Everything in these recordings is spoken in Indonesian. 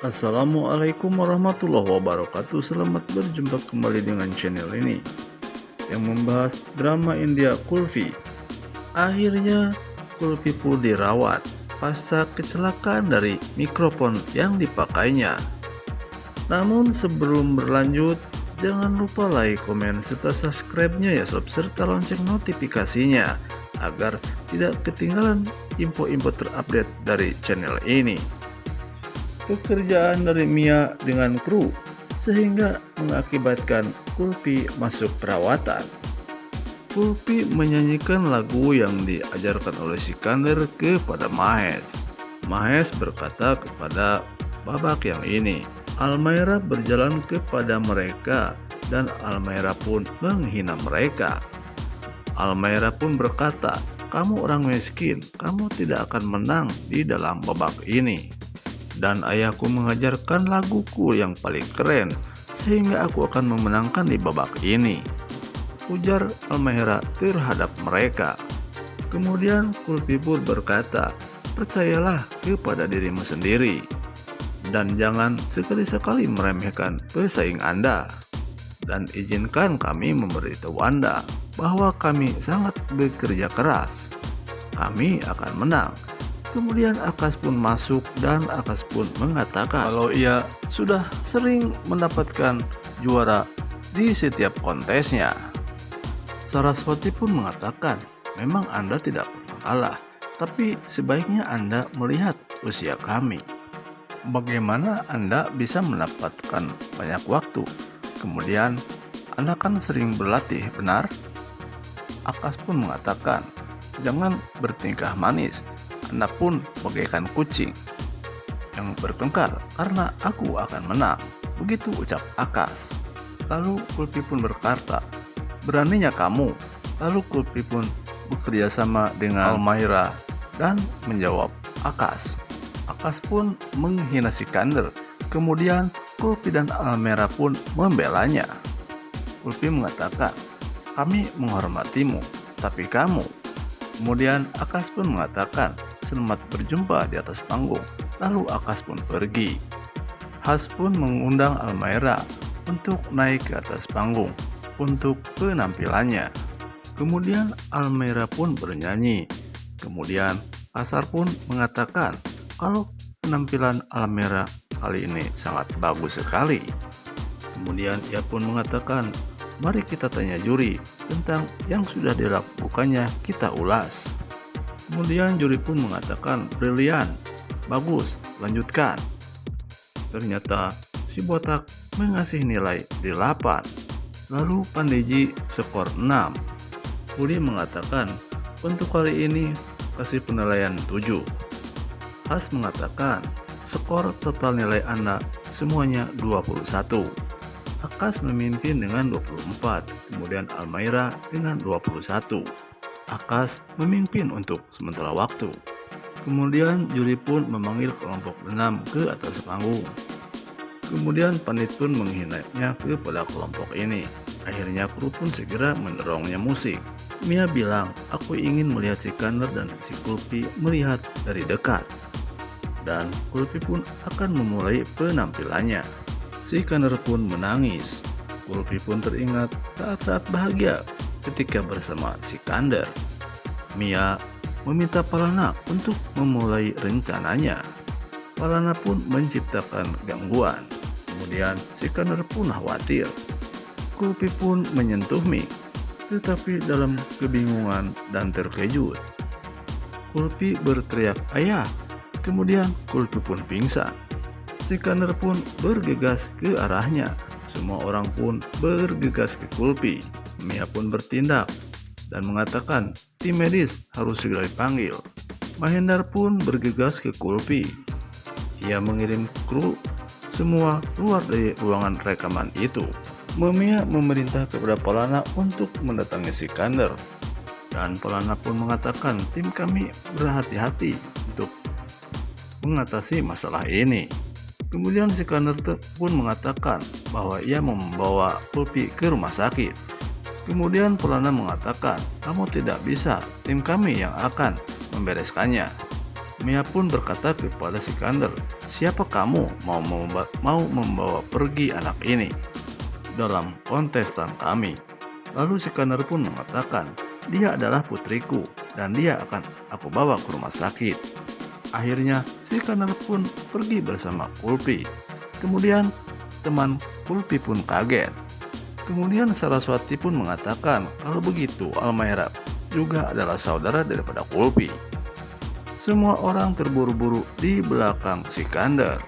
Assalamualaikum warahmatullahi wabarakatuh. Selamat berjumpa kembali dengan channel ini yang membahas drama India Kulfi. Akhirnya Kulfi pun dirawat pasca kecelakaan dari mikrofon yang dipakainya. Namun sebelum berlanjut, jangan lupa like, komen, serta subscribe-nya ya sob, serta lonceng notifikasinya agar tidak ketinggalan info-info terupdate dari channel ini. Pekerjaan dari Mia dengan kru sehingga mengakibatkan Kulfi masuk perawatan. Kulfi menyanyikan lagu yang diajarkan oleh Sikandar kepada Mahes. Mahes berkata kepada babak yang ini, Almaira berjalan kepada mereka dan Almaira pun menghina mereka. Almaira pun berkata, kamu orang miskin, kamu tidak akan menang di dalam babak ini. Dan ayahku mengajarkan laguku yang paling keren sehingga aku akan memenangkan di babak ini, ujar Almaira terhadap mereka. Kemudian Kulfi pun berkata, percayalah kepada dirimu sendiri dan jangan sekali-sekali meremehkan pesaing Anda, dan izinkan kami memberitahu Anda bahwa kami sangat bekerja keras, kami akan menang. Kemudian Akash pun masuk dan Akash pun mengatakan kalau ia sudah sering mendapatkan juara di setiap kontesnya. Saraswati pun mengatakan, memang Anda tidak pernah kalah, tapi sebaiknya Anda melihat usia kami. Bagaimana Anda bisa mendapatkan banyak waktu? Kemudian Anda kan sering berlatih, benar? Akash pun mengatakan, jangan bertingkah manis. Anda pun bagaikan kucing yang bertengkar karena aku akan menang. Begitu ucap Akash. Lalu Kulfi pun berkata, beraninya kamu. Lalu Kulfi pun bekerja sama dengan Almaira dan menjawab Akash. Akash pun menghina Sikandar. Kemudian Kulfi dan Almaira pun membelanya. Kulfi mengatakan, kami menghormatimu, tapi kamu. Kemudian Akash pun mengatakan, selamat berjumpa di atas panggung. Lalu Akash pun pergi. Has pun mengundang Almaira untuk naik ke atas panggung untuk penampilannya. Kemudian Almaira pun bernyanyi. Kemudian Kasar pun mengatakan kalau penampilan Almaira kali ini sangat bagus sekali. Kemudian ia pun mengatakan, mari kita tanya juri tentang yang sudah dilakukannya, kita ulas. Kemudian juri pun mengatakan, brilian, bagus, lanjutkan. Ternyata si botak mengasih nilai 8. Lalu Pandiji skor 6. Budi mengatakan, untuk kali ini kasih penilaian 7. Has mengatakan, skor total nilai Anda semuanya 21. Akash memimpin dengan 24, kemudian Almaira dengan 21. Akash memimpin untuk sementara waktu. Kemudian juri pun memanggil kelompok 6 ke atas panggung. Kemudian Pandit pun menghinanya kepada kelompok ini. Akhirnya kru pun segera mendorongnya musik. Mia bilang, aku ingin melihat Sikandar dan si Kulfi melihat dari dekat. Dan Kulfi pun akan memulai penampilannya. Sikandar pun menangis. Kulfi pun teringat saat-saat bahagia ketika bersama Sikandar. Mia meminta Palana untuk memulai rencananya. Palana pun menciptakan gangguan. Kemudian Sikandar pun khawatir. Kulfi pun menyentuh mic, tetapi dalam kebingungan dan terkejut. Kulfi berteriak ayah. Kemudian Kulfi pun pingsan. Sikandar pun bergegas ke arahnya. Semua orang pun bergegas ke Kulfi. Mia pun bertindak dan mengatakan tim medis harus segera dipanggil. Mahendar pun bergegas ke Kulfi. Ia mengirim kru semua keluar dari ruangan rekaman itu. Mia memerintah kepada Palana untuk mendatangi Sikandar. Dan Palana pun mengatakan tim kami berhati-hati untuk mengatasi masalah ini. Kemudian Sikandar pun mengatakan bahwa ia membawa Kulfi ke rumah sakit. Kemudian Palana mengatakan, kamu tidak bisa, tim kami yang akan membereskannya. Mia pun berkata kepada Sikander, "Siapa kamu mau membawa pergi anak ini dalam kontestan kami?" Lalu Sikander pun mengatakan, "Dia adalah putriku dan dia akan aku bawa ke rumah sakit." Akhirnya Sikander pun pergi bersama Kulfi. Kemudian teman Kulfi pun kaget. Kemudian Saraswati pun mengatakan kalau begitu Almaira juga adalah saudara daripada Kulfi. Semua orang terburu-buru di belakang Sikander.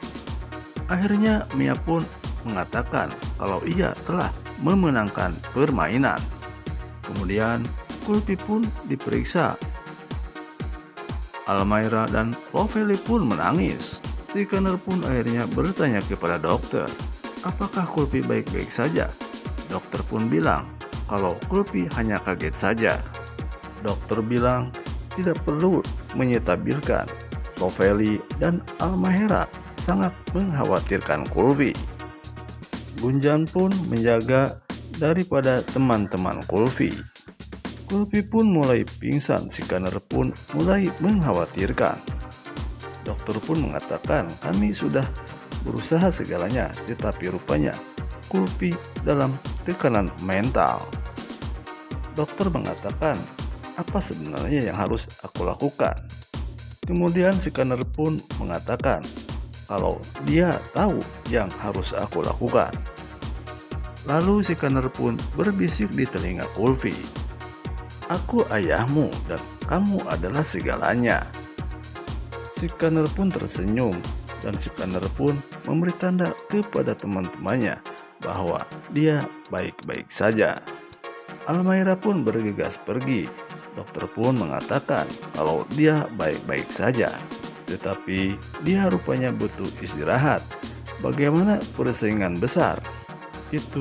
Akhirnya Mia pun mengatakan kalau ia telah memenangkan permainan. Kemudian Kulfi pun diperiksa. Almaira dan Lovely pun menangis. Sikander pun akhirnya bertanya kepada dokter, apakah Kulfi baik-baik saja? Dokter pun bilang kalau Kulfi hanya kaget saja. Dokter bilang tidak perlu menyetabirkan. Lovely dan Almaira sangat mengkhawatirkan Kulfi. Gunjan pun menjaga daripada teman-teman Kulfi. Kulfi pun mulai pingsan, Sikander pun mulai mengkhawatirkan. Dokter pun mengatakan kami sudah berusaha segalanya, tetapi rupanya Kulfi dalam tekanan mental. Dokter mengatakan, apa sebenarnya yang harus aku lakukan? Kemudian Sikander pun mengatakan kalau dia tahu yang harus aku lakukan. Lalu Sikander pun berbisik di telinga Kulfi, "Aku ayahmu dan kamu adalah segalanya." Sikander pun tersenyum dan Sikander pun memberi tanda kepada teman-temannya bahwa dia baik-baik saja. Almaira pun bergegas pergi. Dokter pun mengatakan kalau dia baik-baik saja, tetapi dia rupanya butuh istirahat. Bagaimana persaingan besar? Itu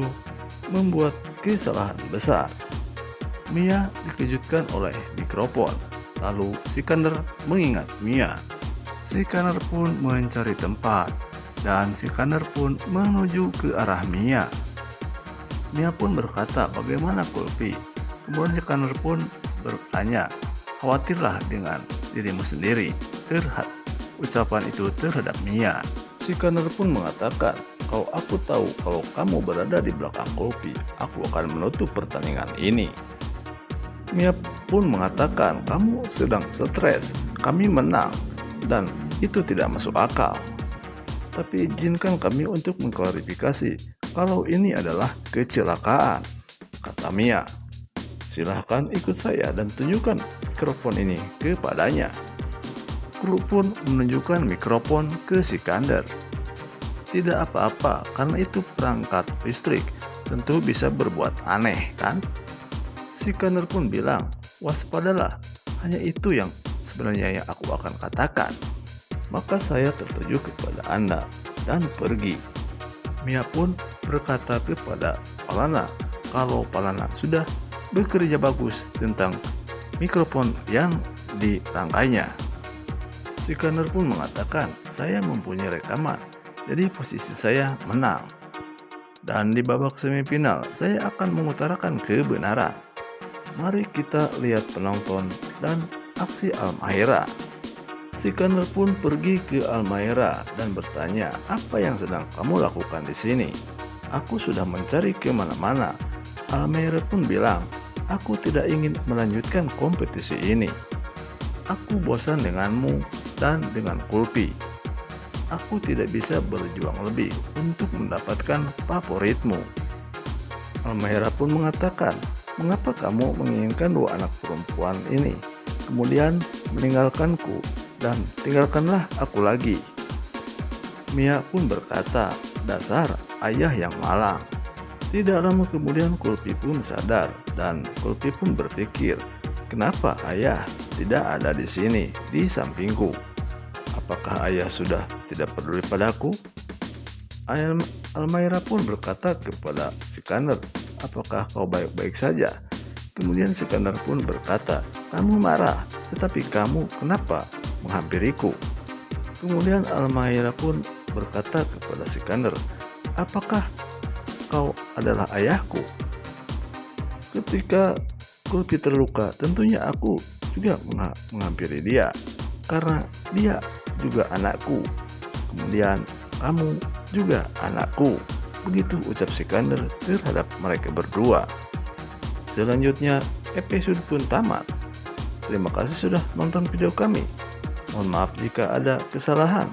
membuat kesalahan besar. Mia dikejutkan oleh mikrofon. Lalu Sikander mengingat Mia. Sikander pun mencari tempat dan Sikander pun menuju ke arah Mia. Mia pun berkata, "Bagaimana Kulfi?" Kemudian Sikander pun bertanya, "Khawatirlah dengan dirimu sendiri." Ucapan itu terhadap Mia. Sikander pun mengatakan, "Kalau aku tahu kalau kamu berada di belakang Kulfi, aku akan menutup pertandingan ini." Mia pun mengatakan, "Kamu sedang stres, kami menang, dan itu tidak masuk akal. Tapi izinkan kami untuk mengklarifikasi kalau ini adalah kecelakaan," kata Mia. "Silahkan ikut saya dan tunjukkan mikrofon ini kepadanya." Kru pun menunjukkan mikrofon ke Sikander. "Tidak apa-apa, karena itu perangkat listrik, tentu bisa berbuat aneh, kan?" Sikander pun bilang, "Waspadalah, hanya itu yang sebenarnya yang aku akan katakan. Maka saya tertuju kepada Anda dan pergi." Mia pun berkata kepada Palana kalau Palana sudah bekerja bagus tentang mikrofon yang dirangkainya. Sikander pun mengatakan, "Saya mempunyai rekaman, jadi posisi saya menang. Dan di babak semifinal, saya akan mengutarakan kebenaran. Mari kita lihat penonton dan aksi Almaira." Sikander pun pergi ke Almaira dan bertanya, "Apa yang sedang kamu lakukan di sini? Aku sudah mencari kemana-mana." Almaira pun bilang, "Aku tidak ingin melanjutkan kompetisi ini. Aku bosan denganmu dan dengan Kulfi. Aku tidak bisa berjuang lebih untuk mendapatkan favoritmu." Almaira pun mengatakan, "Mengapa kamu menginginkan dua anak perempuan ini, kemudian meninggalkanku dan tinggalkanlah aku lagi?" Mia pun berkata, "Dasar ayah yang malang." Tidak lama kemudian Kulfi pun sadar dan Kulfi pun berpikir, "Kenapa ayah tidak ada di sini di sampingku? Apakah ayah sudah tidak peduli padaku?" Almaira pun berkata kepada Sikander, "Apakah kau baik-baik saja?" Kemudian Sikander pun berkata, "Kamu marah, tetapi kamu kenapa menghampiriku?" Kemudian Almaira pun berkata kepada Sikander, "Apakah kau adalah ayahku? Ketika Kulfi terluka, tentunya aku juga menghampiri dia. karena dia juga anakku. Kemudian kamu juga anakku. Begitu ucap Sikandar terhadap mereka berdua. Selanjutnya episode pun tamat. Terima kasih sudah nonton video kami. Mohon maaf jika ada kesalahan.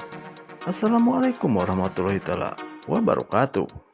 Assalamualaikum warahmatullahi wabarakatuh.